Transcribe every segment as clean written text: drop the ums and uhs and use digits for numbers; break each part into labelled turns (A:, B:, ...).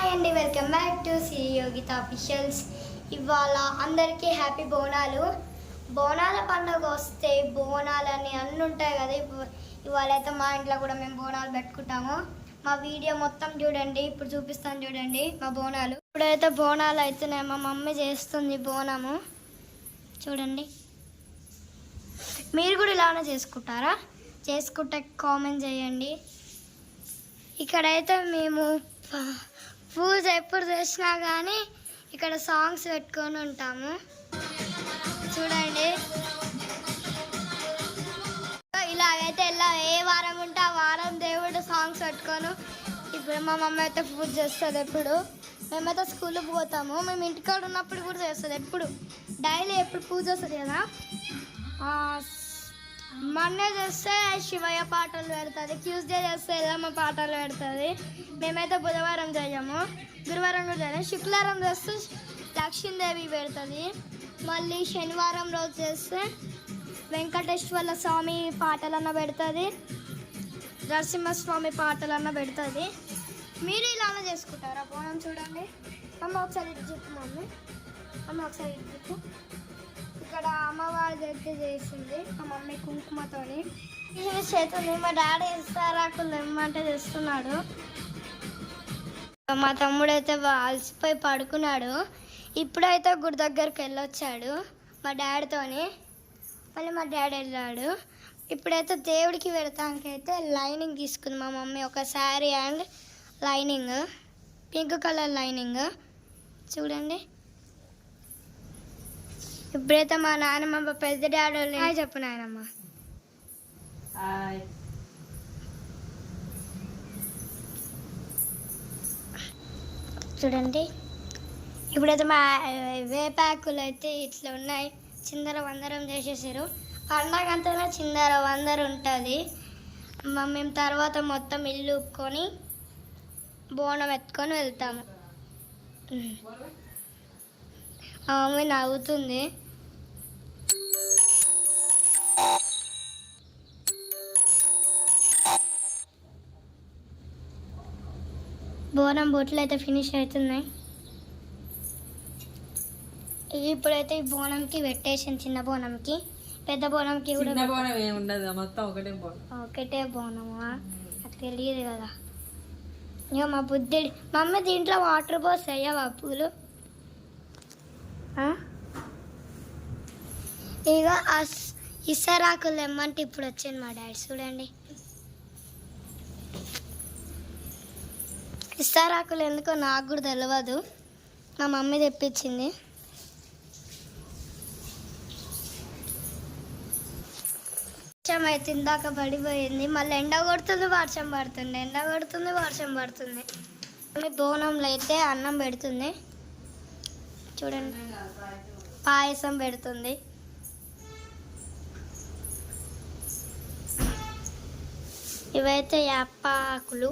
A: Hi అండి, welcome back to Shri Yogita officials. ఇవాళ అందరికీ హ్యాపీ బోనాలు. బోనాల పండుగ వస్తే బోనాలని అన్నీ ఉంటాయి కదా. ఇవాళ అయితే మా ఇంట్లో కూడా మేము బోనాలు పెట్టుకుంటాము. మా వీడియో మొత్తం చూడండి, ఇప్పుడు చూపిస్తాను చూడండి మా బోనాలు. ఇప్పుడైతే బోనాలు అవుతున్నాయి, మా మమ్మీ చేస్తుంది బోనము చూడండి. మీరు కూడా ఇలానే చేసుకుంటారా? చేసుకుంటే కామెంట్ చేయండి. ఇక్కడైతే మేము పూజ ఎప్పుడు చేసినా కానీ ఇక్కడ సాంగ్స్ పెట్టుకొని ఉంటాము చూడండి. ఇలాగైతే ఏ వారం ఉంటే ఆ వారం దేవుడు సాంగ్స్ పెట్టుకోను. ఇప్పుడు మా మమ్మీ అయితే పూజ చేస్తుంది. ఎప్పుడు మేమైతే స్కూల్కి పోతాము, మేము ఇంటికాడ ఉన్నప్పుడు కూడా చేస్తుంది. ఎప్పుడు డైలీ ఎప్పుడు పూజ వస్తుంది కదా. మండే చేస్తే శివయ్య పాటలు పెడుతుంది, ట్యూస్డే చేస్తే ఎల్లమ్మ పాటలు పెడుతుంది. మేమైతే బుధవారం చేయము, గురువారం కూడా చేయము. శుక్రవారం చేస్తే లక్ష్మీదేవి పెడుతుంది. మళ్ళీ శనివారం రోజు చేస్తే వెంకటేశ్వర స్వామి పాటలన్న పెడుతుంది, నరసింహస్వామి పాటలన్న పెడుతుంది. మీరు ఇలానే చేసుకుంటారా బోనం? చూడండి అమ్మ ఒకసారి ఇటు చెప్పు, అమ్మ ఒకసారి ఇటు చెప్పు. ఇక్కడ అమ్మవారి దగ్గర చేసింది మా మమ్మీ కుంకుమతోని చేతుంది. మా డాడీ ఇస్తారాకులు ఇమ్మంటే తెస్తున్నాడు. మా తమ్ముడైతే అలసిపోయి పడుకున్నాడు. ఇప్పుడైతే గుడి దగ్గరికి వెళ్ళొచ్చాడు మా డాడీతోని. మళ్ళీ మా డాడీ వెళ్ళాడు. ఇప్పుడైతే దేవుడికి పెడతానికైతే లైనింగ్ తీసుకుంది మా మమ్మీ, ఒక sari and lining, pink colour lining చూడండి. ఇప్పుడైతే మా నాన్నమ్మ పెద్ద డాడీ వాళ్ళు చెప్పు నాయనమ్మ. చూడండి ఇప్పుడైతే మా వేపాకులు అయితే ఇట్లా ఉన్నాయి, చిందర వందరం చేసేసారు. పండగ అంతా చిందర వందర ఉంటుంది. మేము తర్వాత మొత్తం ఇల్లు ఊపుకొని బోనం ఎత్తుకొని వెళ్తాము. మా మమ్మీ నవ్వుతుంది. బోనం బొట్లు అయితే ఫినిష్ అవుతున్నాయి. ఇప్పుడైతే ఈ బోనంకి పెట్టేసాను, చిన్న బోనంకి. పెద్ద బోనంకి కూడా ఒకటే బోనమా నాకు తెలియదు కదా. ఇక మా బుద్ధుడి మమ్మీ దీంట్లో వాటర్ పోసాయా పూలు. ఇక ఇసరాకులు ఏమంటే ఇప్పుడు వచ్చింది మా డాడీ చూడండి. ఇసరాకులు ఎందుకో నాకు కూడా తెలియదు, మా మమ్మీ తెప్పించింది. వర్షం అయితే ఇందాక పడిపోయింది, మళ్ళీ ఎండ కొడుతుంది వర్షం పడుతుంది, ఎండ కొడుతుంది వర్షం పడుతుంది. బోనంలో అయితే అన్నం పెడుతుంది చూడండి, పాయసం పెడుతుంది. ఇవైతే యాపాకులు.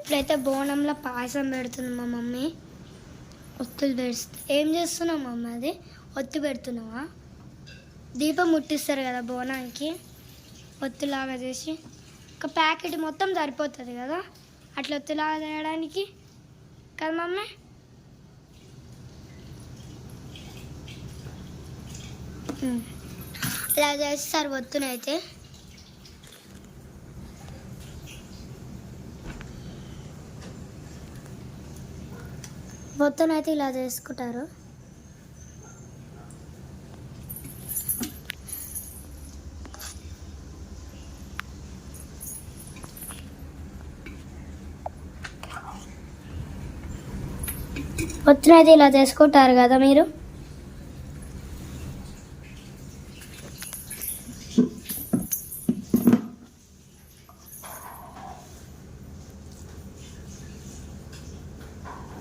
A: ఇప్పుడైతే బోనంలో పాయసం పెడుతుంది మా మమ్మీ. ఒత్తులు పెడుతుంది. ఏం చేస్తున్నావు మమ్మీ? అది ఒత్తి పెడుతున్నావా? దీపం ముట్టిస్తారు కదా బోనానికి, ఒత్తులాగా చేసి ఒక ప్యాకెట్ మొత్తం సరిపోతుంది కదా అట్లా ఒత్తులాగా చేయడానికి కదా మమ్మీ. ఇలా చేస్తారు ఒత్తునైతే. ఒత్తునైతే ఇలా చేసుకుంటారు. ఒత్తునైతే ఇలా చేసుకుంటారు కదా మీరు.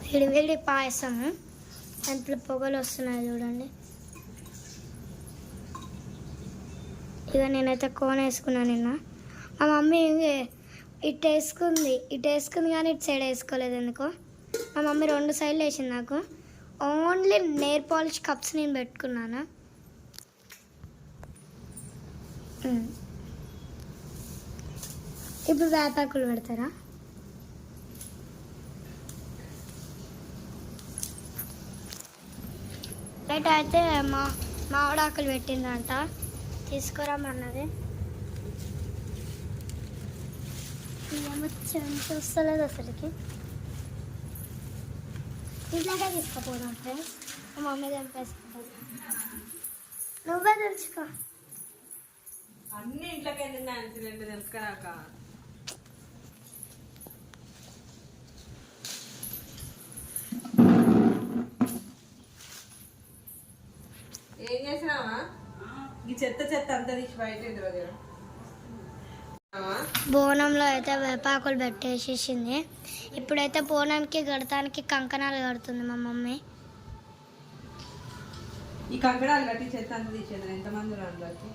A: వేడి వేడి పాయసము, దాంట్లో పొగలు వస్తున్నాయి చూడండి. ఇక నేనైతే కోన్ వేసుకున్నాను నిన్న. మా మమ్మీ ఇటు వేసుకుంది కానీ ఇటు సైడ్ వేసుకోలేదు ఎందుకో. మా మమ్మీ 2 సైడ్లు వేసింది. నాకు ఓన్లీ నెయిల్ పాలిష్ కప్స్ నేను పెట్టుకున్నాను. ఇప్పుడు వేపాకులు పెడతారా? బయట అయితే మామిడాకులు పెట్టిందంట, తీసుకురామన్నది. ఏమో వస్తలేదు అసలుకి. ఇంట్లోకే తీసుకుపోదాం ఫ్రెండ్స్, మా మమ్మీ తెంపేసుకుంటాను. నువ్వే తెలుసుకో.
B: అన్ని ఇంట్లోకి వెళ్ళిందా తెలుసుకురాక. ఏం చేసినావా? ఈ చెత్త అంతా తీసి బయట
A: బోనంలో అయితే వేపాకులు పెట్టేసేసింది. ఇప్పుడైతే బోనానికి గడతానికి కంకణాలు కడుతుంది మా మమ్మీ.
B: ఈ కంకణాలు కట్టి చెత్త అంతా తీసేది ఎంతమంది అందులోకి.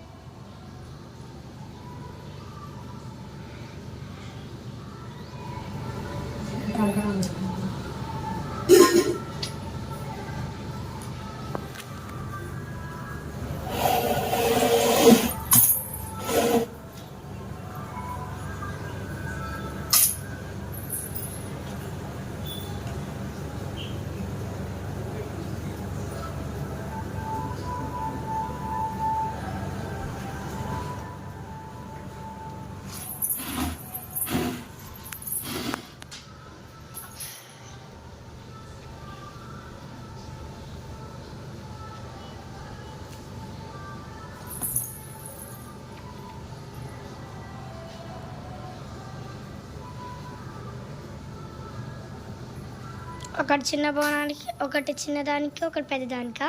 A: ఒకటి చిన్న బోనానికి, ఒకటి చిన్నదానికి, ఒకటి పెద్దదానికా.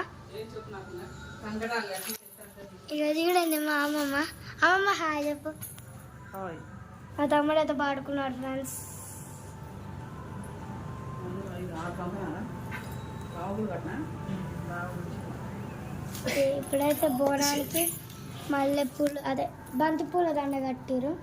A: ఇక ఇది కూడా ఉంది మా అమ్మమ్మ. అమ్మమ్మ హాయ్ చెప్పు. మా తమ్ముడు అయితే పాడుకున్నాడు ఫ్రెండ్స్. ఇప్పుడైతే బోనానికి మల్లెపూలు, అదే బంతిపూల దండ కట్టిరు.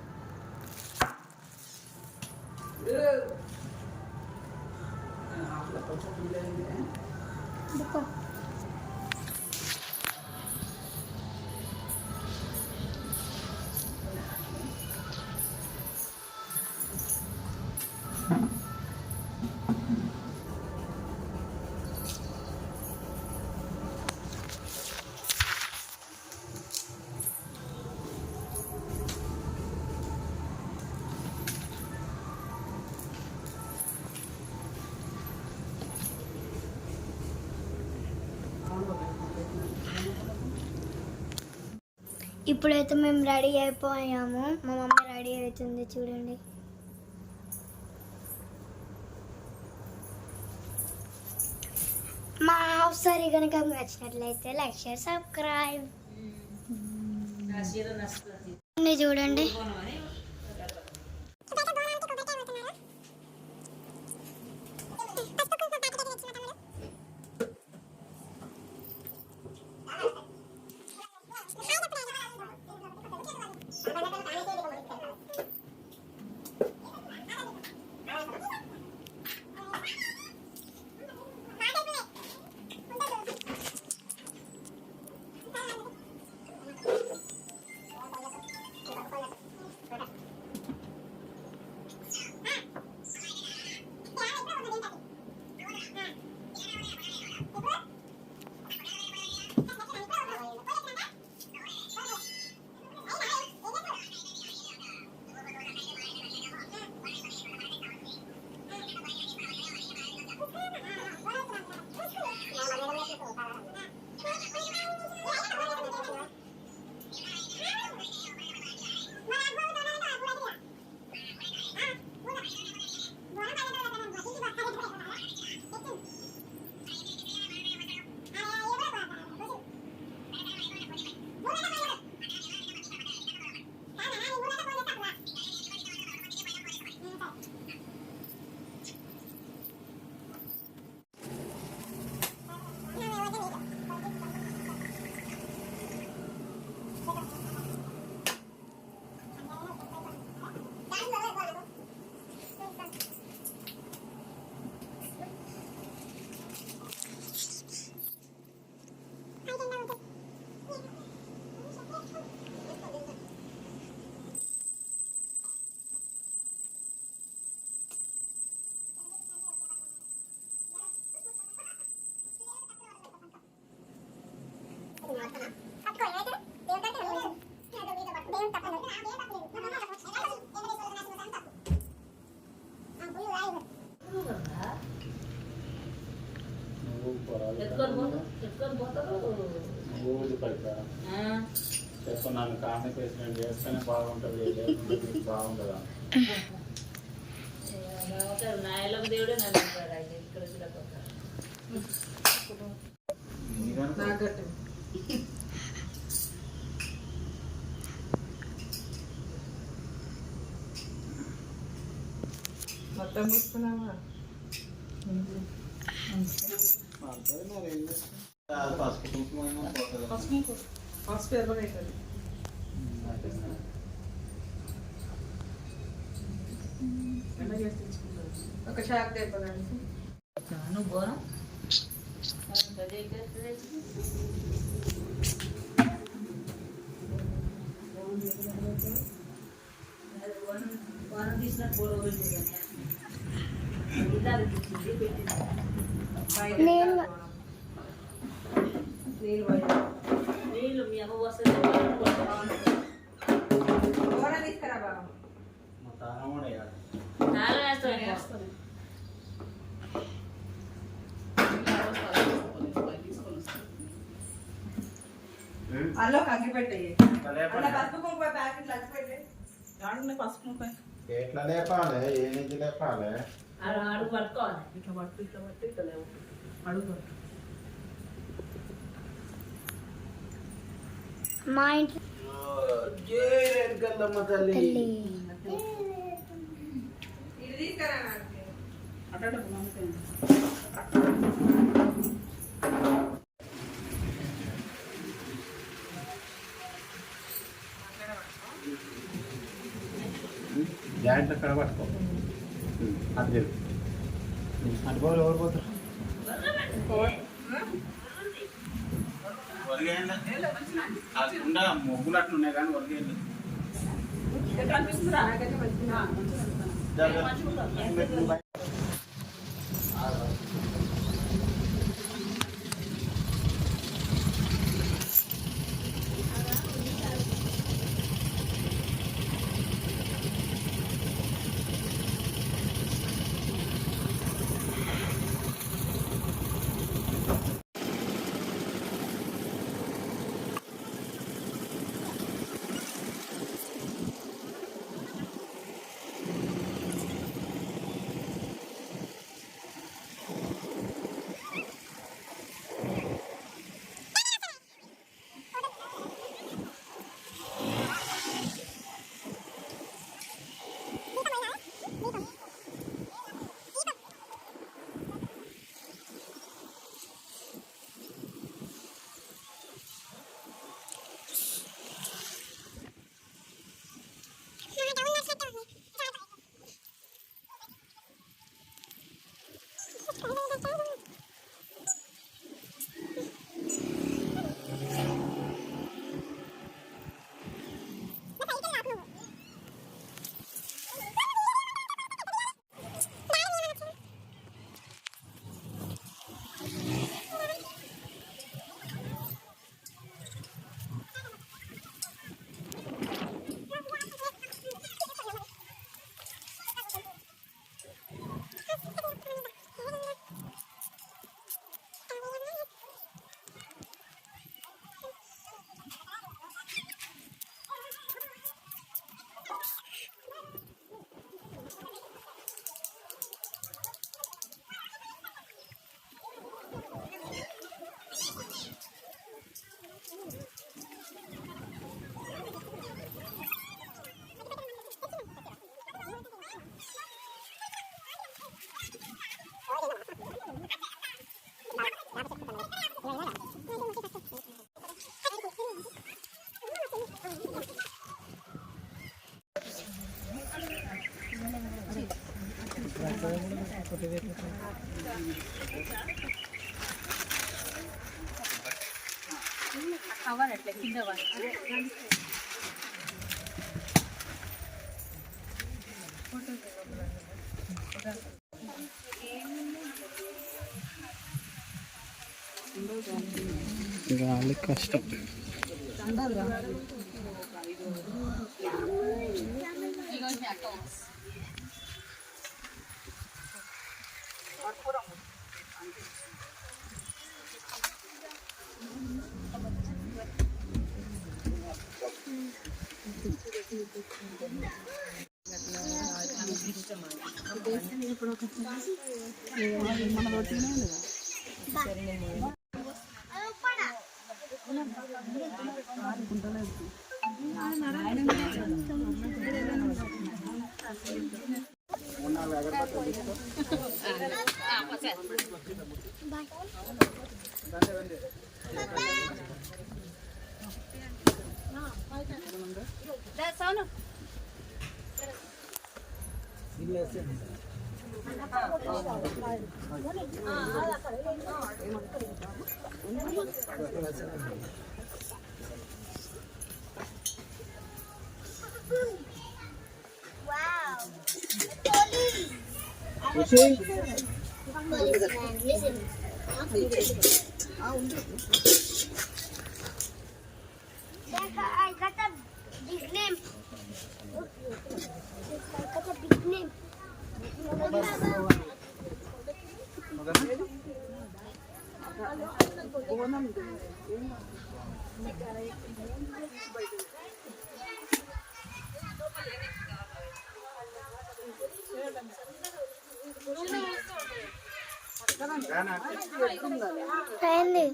A: ఇప్పుడైతే మేము రెడీ అయిపోయాము. మా మమ్మీ రెడీ అవుతుంది చూడండి. మా హౌస్ సారీ కనుక నచ్చినట్లయితే లైక్, షేర్, సబ్స్క్రైబ్ చూడండి.
C: ఊరు పెడతా చెప్తున్నాను కాంపిటీషన్ చేస్తేనే బాగుంటుంది లేకుంటే బాగుంటుందా
D: దేవుడే
B: మొత్తం తీసుకున్నావా
C: పసుపు కుంకుమ
B: పసుపు ఎర్రగైతుంది ఒక షాక్ తెప్పడానికి
D: నీళ్ళు మీ అమ్మ వస్తుంది
B: తీసుకురా బాబు
D: చాలా వేస్తాను
B: అల్లో కగ్గి పెట్టేయి అలా పసుపు కుంకుమ ప్యాకెట్లు అచ్చి పెట్టే దాంట్లో పసుపు కుంకుమ
C: ఎట్లా లేపాలి ఏ నుంచి లేపాలి
D: అడుగు పట్టుకోవాలి
B: ఇట్లా పట్టు ఇట్లా లేవు అడుగు
A: మా ఇంట్లో తల్లి
B: ఇది తీసుకురా అట్లా
C: జాయింట్ అక్కడ పట్టుకో అది లేదు అనుకోవాలి ఎవరు పోతారు మొగ్గులు అట్లా ఉన్నాయి కానీ వరిగేళ్ళు
B: కనిపిస్తుందా
D: కవర్ అట్లా కింద
C: గాలి కష్టం.
B: మన రొటీనే ఉంది
A: I got a big name. I got a big name. అయింది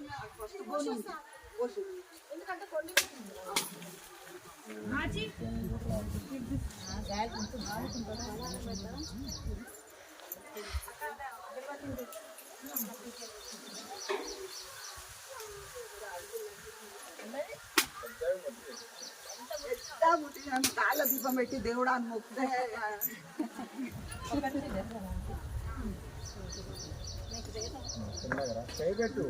B: కాళ్ళ దీపం పెట్టి దేవుడు అని మొక్కితే
C: చేయబెట్టు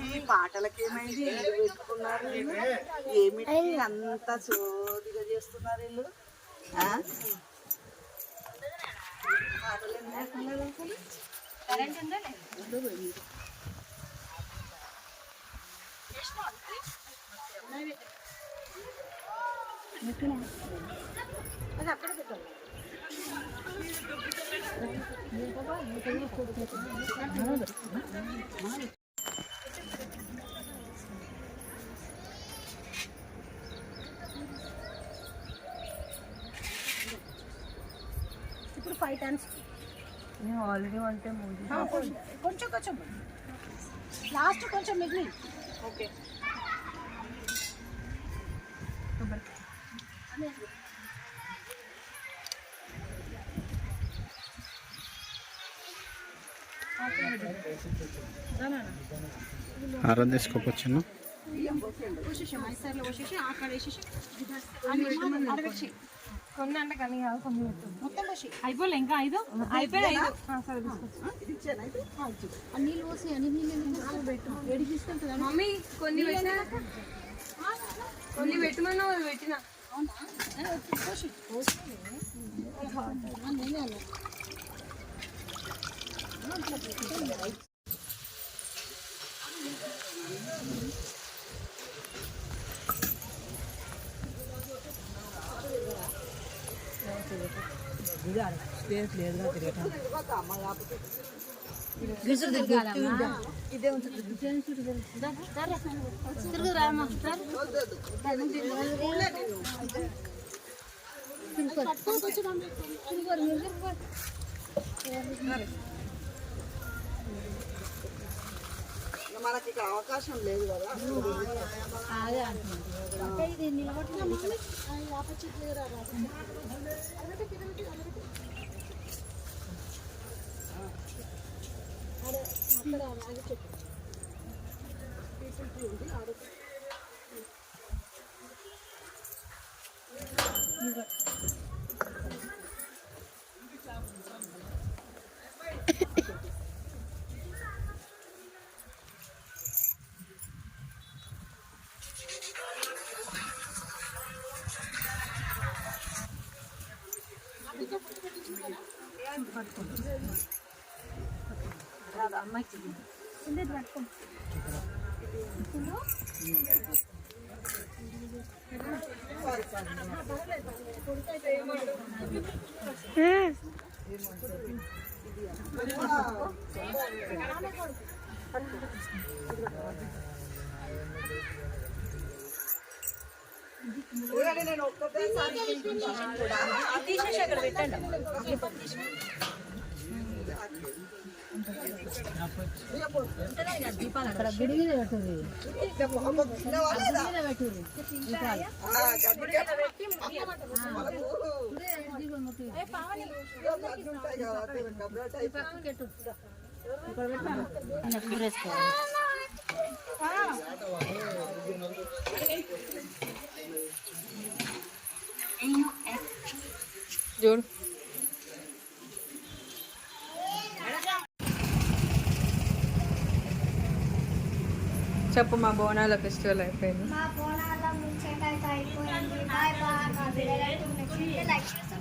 B: ఈ పాటలకి ఏమైంది ఇల్లు పెట్టుకున్నారు వీళ్ళు? ఏమిటి అంత చోదిగా చేస్తున్నారు వీళ్ళు పాటలు ఎందుకు పెట్టుకున్నారు అసలు? అది అక్కడ పెట్టాలి. ఇప్పుడు 5 times
D: ఆల్రెడీ అంటే
B: కొంచెం కొంచెం లాస్ట్ కొంచెం మిగిలి ఓకే
C: ఆరం తీసుకోవచ్చును
D: కొన్ని అంటే కానీ కాదు కొన్ని
B: మొత్తం పోసి
D: అయిపోలే ఇంకా 5 అయిపోయాయి 5
B: నీళ్ళు పోసి అన్ని నీళ్ళు పెట్టు వేడి తీసుకెళ్తుందా
D: మమ్మీ కొన్ని పెట్టినా కొన్ని పెట్టమన్నా పెట్టినా
B: పోసి మనకి ఇక్కడ అవకాశం లేదు కదా
D: అమ్మాయికి
B: చూడండి, నేను ఒక్కటేసారి కూడా
D: తీసేసి అక్కడ పెట్టండి.
E: అక్కడ గిడి మీద పెట్టుది
D: చూడు చెప్పు. మా బోనాల ఫెస్టివల్ అయిపోయింది.
A: మా బోనాల ముచ్చట అయితే అయిపోయింది. Bye bye. మా వీడియో అయితే నెక్స్ట్ లైక్ చేసి